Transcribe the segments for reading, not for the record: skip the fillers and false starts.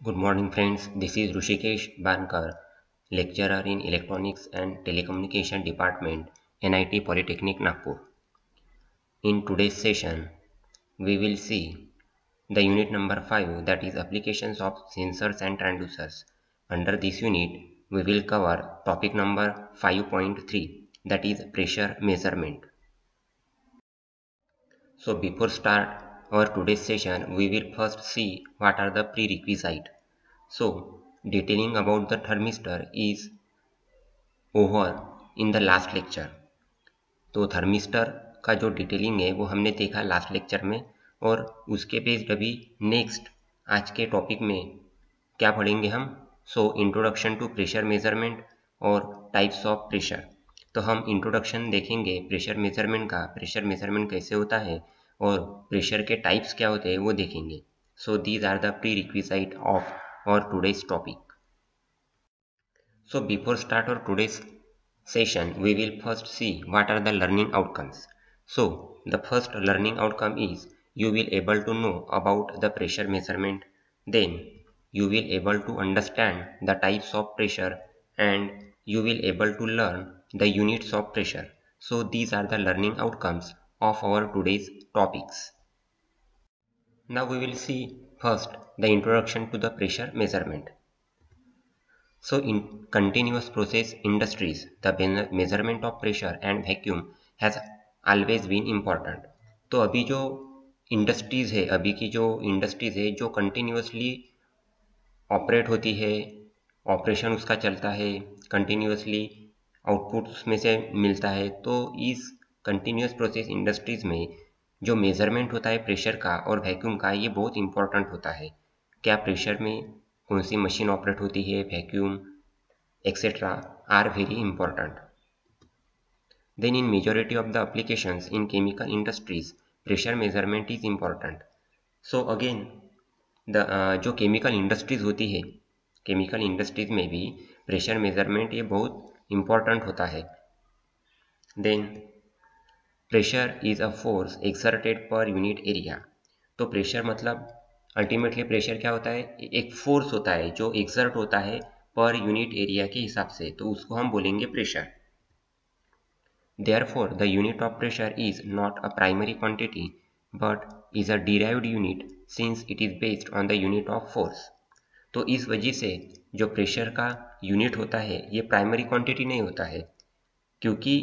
Good morning friends, this is Rushikesh Bankar, lecturer in Electronics and Telecommunication Department, NIT Polytechnic Nagpur. In today's session, we will see the unit number 5, that is applications of sensors and transducers. Under this unit, we will cover topic number 5.3, that is pressure measurement. So before start our today's session, we will first see what are the prerequisites. So detailing about the thermistor is over in the last lecture. तो thermistor का जो detailing है वो हमने देखा last lecture में, और उसके बेस्ड अभी नेक्स्ट आज के टॉपिक में क्या पढ़ेंगे हम। इंट्रोडक्शन टू प्रेशर मेजरमेंट और टाइप्स ऑफ प्रेशर। तो हम इंट्रोडक्शन देखेंगे प्रेशर मेजरमेंट का, प्रेशर मेजरमेंट कैसे होता है और प्रेशर के टाइप्स क्या होते हैं वो देखेंगे। These are the prerequisite of our today's topic. Before start our today's session, we will first see what are the learning outcomes. So the first learning outcome is you will able to know about the pressure measurement, then you will able to understand the types of pressure, and you will able to learn the units of pressure. So these are the learning outcomes of our today's topics. Now we will see first the introduction to the pressure measurement. So in continuous process industries, the measurement of pressure and vacuum has always been important. तो अभी जो industries है, अभी की जो industries है जो continuously operate होती है, ऑपरेशन उसका चलता है कंटिन्यूसली, आउटपुट उसमें से मिलता है, तो इस कंटिन्यूस प्रोसेस इंडस्ट्रीज में जो मेजरमेंट होता है प्रेशर का और वैक्यूम का, ये बहुत इंपॉर्टेंट होता है। क्या प्रेशर में कौन सी मशीन ऑपरेट होती है, vacuum etcetera are very important. Then in majority of the applications in chemical industries, pressure measurement is important. So again the जो chemical industries होती है, chemical industries में भी pressure measurement ये बहुत important होता है। Then pressure is a force exerted per unit area. तो प्रेशर मतलब अल्टीमेटली प्रेशर क्या होता है, एक फोर्स होता है जो एक्सर्ट होता है पर यूनिट एरिया के हिसाब से, तो उसको हम बोलेंगे pressure. Therefore the unit of pressure is not a primary quantity but is a derived unit since it is based on the unit of force. तो इस वजह से जो प्रेशर का यूनिट होता है ये प्राइमरी क्वांटिटी नहीं होता है, क्योंकि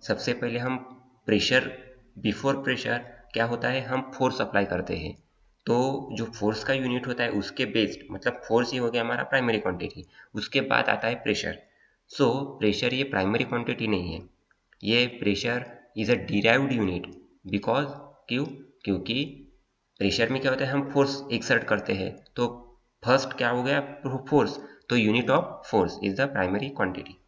सबसे पहले हम प्रेशर, बिफोर प्रेशर क्या होता है, हम फोर्स अप्लाई करते हैं। तो जो फोर्स का यूनिट होता है उसके बेस्ड, मतलब फोर्स ही हो गया हमारा प्राइमरी क्वांटिटी, उसके बाद आता है प्रेशर। प्रेशर ये प्राइमरी क्वांटिटी नहीं है, ये pressure is a derived unit. Because क्योंकि प्रेशर में क्या होता है, हम फोर्स एक्सर्ट करते हैं, तो फर्स्ट क्या हो गया, फोर्स, तो unit of force is the primary quantity.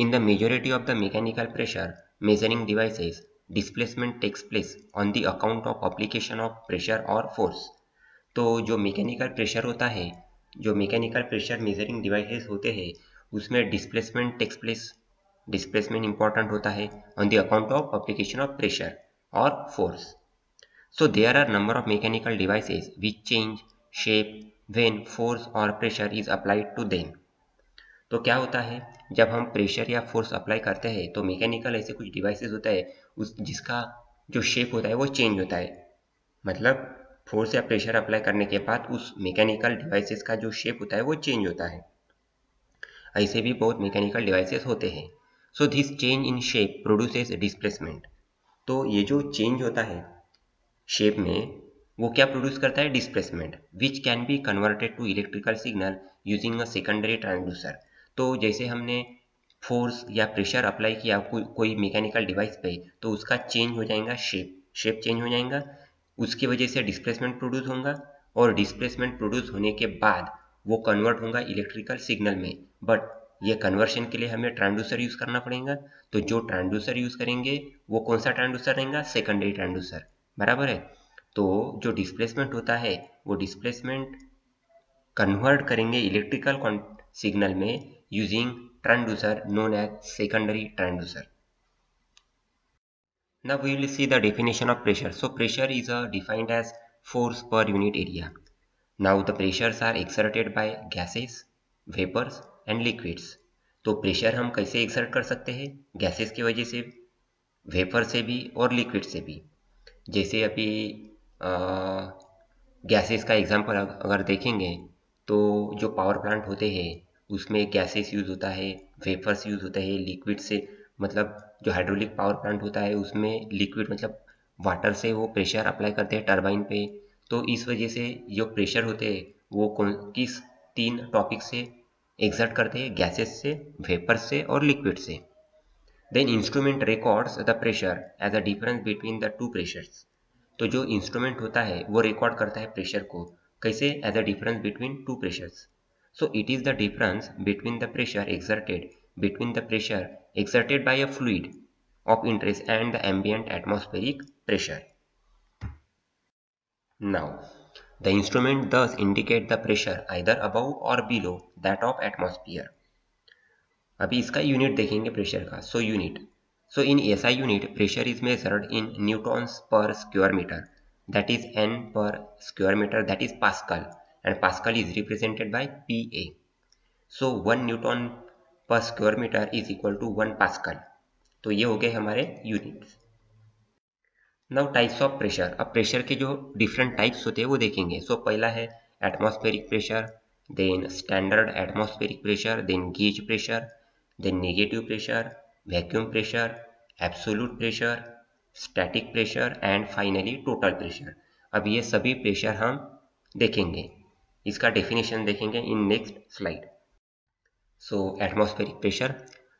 In the majority of the mechanical pressure measuring devices, displacement takes place on the account of application of pressure or force. तो जो mechanical pressure होता है, जो mechanical pressure measuring devices होते हैं, उसमें displacement takes place, displacement important होता है on the account of application of pressure और force. So there are number of mechanical devices which change shape when force or pressure is applied to them. तो क्या होता है, जब हम pressure या फोर्स अप्लाई करते हैं तो मैकेनिकल ऐसे कुछ डिवाइसेस होता है उस जिसका जो शेप होता है वो चेंज होता है। मतलब फोर्स या प्रेशर अप्लाई करने के बाद उस मैकेनिकल डिवाइसेस का जो शेप होता है वो चेंज होता है। ऐसे भी बहुत मैकेनिकल डिवाइसेस होते हैं। So this change in shape produces displacement. तो ये जो चेंज होता है शेप में वो क्या प्रोड्यूस करता है, displacement, which can be converted to electrical signal using a secondary transducer. तो जैसे हमने फोर्स या प्रेशर अप्लाई किया कोई मैकेनिकल डिवाइस पे, तो उसका चेंज हो जाएगा शेप चेंज हो जाएगा, उसकी वजह से डिस्प्लेसमेंट प्रोड्यूस होगा, और डिस्प्लेसमेंट प्रोड्यूस होने के बाद वो कन्वर्ट होगा इलेक्ट्रिकल सिग्नल में। बट ये कन्वर्शन के लिए हमें ट्रांसड्यूसर यूज करना पड़ेगा, तो जो ट्रांसड्यूसर यूज करेंगे वो कौन सा ट्रांसड्यूसर रहेगा, सेकेंडरी ट्रांसड्यूसर, बराबर है। तो जो डिस्प्लेसमेंट होता है वो डिस्प्लेसमेंट कन्वर्ट करेंगे इलेक्ट्रिकल सिग्नल में using transducer known as secondary transducer. Now we will see the definition of pressure. So pressure is defined as force per unit area. Now the pressures are exerted by gases, vapours and liquids. तो pressure हम कैसे exert कर सकते हैं? Gases की वजह से, vapour से भी और लिक्विड से भी। जैसे अभी गैसेस का एग्जांपल अगर देखेंगे तो जो पावर प्लांट होते हैं उसमें गैसेस यूज़ होता है, वेपर्स यूज़ होता है, लिक्विड से मतलब जो हाइड्रोलिक पावर प्लांट होता है उसमें लिक्विड मतलब वाटर से वो प्रेशर अप्लाई करते हैं टरबाइन पे। तो इस वजह से जो प्रेशर होते हैं वो किस 3 टॉपिक से एक्सर्ट करते हैं? गैसेस से, वेपर से और लिक्विड से। Then instrument records the pressure as a difference between the two pressures. तो जो इंस्ट्रूमेंट होता है वो रिकॉर्ड करता है प्रेशर को कैसे? As a difference between two pressures. So it is the difference between the pressure exerted by a fluid of interest and the ambient atmospheric pressure. Now, the instrument thus indicate the pressure either above or below that of atmosphere. अभी इसका unit देखेंगे pressure का। So unit, so in SI unit pressure is measured in newtons per square metre, that is n per square meter, that is Pascal, and Pascal is represented by PA. So 1 Newton per square meter is equal to 1 Pascal. तो ये हो गए हमारे units. Now types of pressure. अब pressure के जो different types होते हैं वो देखेंगे। सो पहला है atmospheric pressure, then standard atmospheric pressure, then gauge pressure, then negative pressure, vacuum pressure, absolute pressure, static pressure and finally total pressure. अब ये सभी प्रेशर हम देखेंगे, इसका डेफिनेशन देखेंगे in next slide. So atmospheric pressure.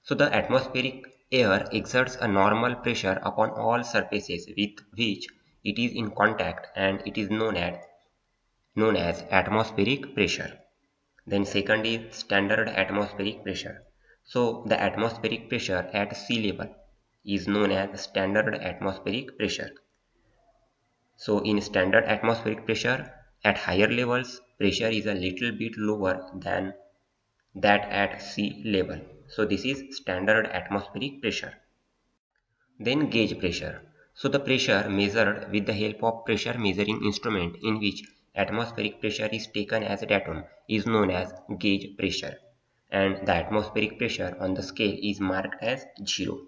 So the atmospheric air exerts a normal pressure upon all surfaces with which it is in contact, and it is known as atmospheric pressure. Then second is standard atmospheric pressure. So the atmospheric pressure at sea level is known as standard atmospheric pressure. So in standard atmospheric pressure, at higher levels pressure is a little bit lower than that at sea level. So this is standard atmospheric pressure. Then gauge pressure. So the pressure measured with the help of pressure measuring instrument in which atmospheric pressure is taken as datum is known as gauge pressure, and the atmospheric pressure on the scale is marked as 0.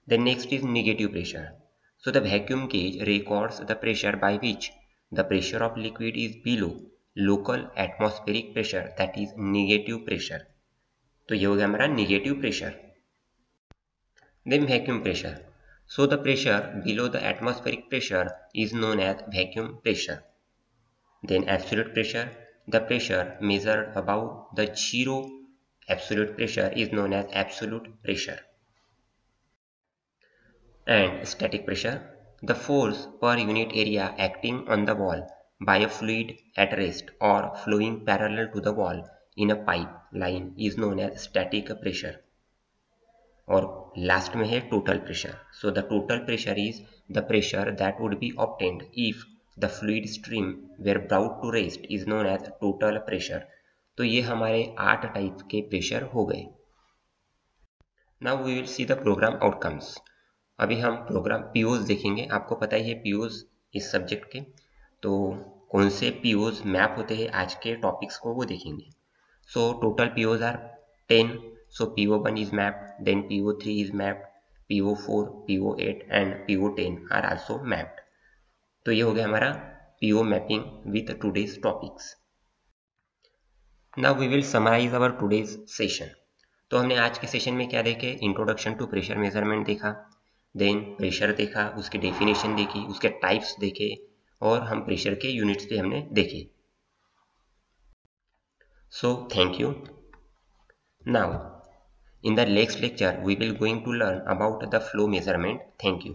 Then next is negative pressure. So the vacuum gauge records the pressure by which the pressure of liquid is below local atmospheric pressure, that is negative pressure. तो ये हो गया हमारा negative pressure. Then vacuum pressure. So the pressure below the atmospheric pressure is known as vacuum pressure. Then absolute pressure, the pressure measured above the zero absolute pressure is known as absolute pressure. And static pressure, the force per unit area acting on the wall by a fluid at rest or flowing parallel to the wall in a pipe line is known as static pressure. और last में है total pressure. So the total pressure is the pressure that would be obtained if the fluid stream were brought to rest is known as total pressure. तो ये हमारे 8 type के pressure हो गए। Now we will see the program outcomes. अभी हम programme POs देखेंगे। आपको पता ही है पीओज इस सब्जेक्ट के, तो कौन से पीओज मैप होते हैं आज के टॉपिक्स को वो देखेंगे। So total POs are 10. So PO1 is mapped, then PO3 is mapped, PO4, PO8 and PO10 are also mapped. तो ये हो गया हमारा PO mapping with today's topics. Now we will summarise our today's session. तो हमने आज के session में क्या देखे? इंट्रोडक्शन टू प्रेशर मेजरमेंट देखा, देन प्रेशर देखा, उसके डेफिनेशन देखी, उसके टाइप्स देखे, और हम प्रेशर के यूनिट्स भी हमने देखे। So thank you. Now in the next lecture we will going to learn about the flow measurement. Thank you.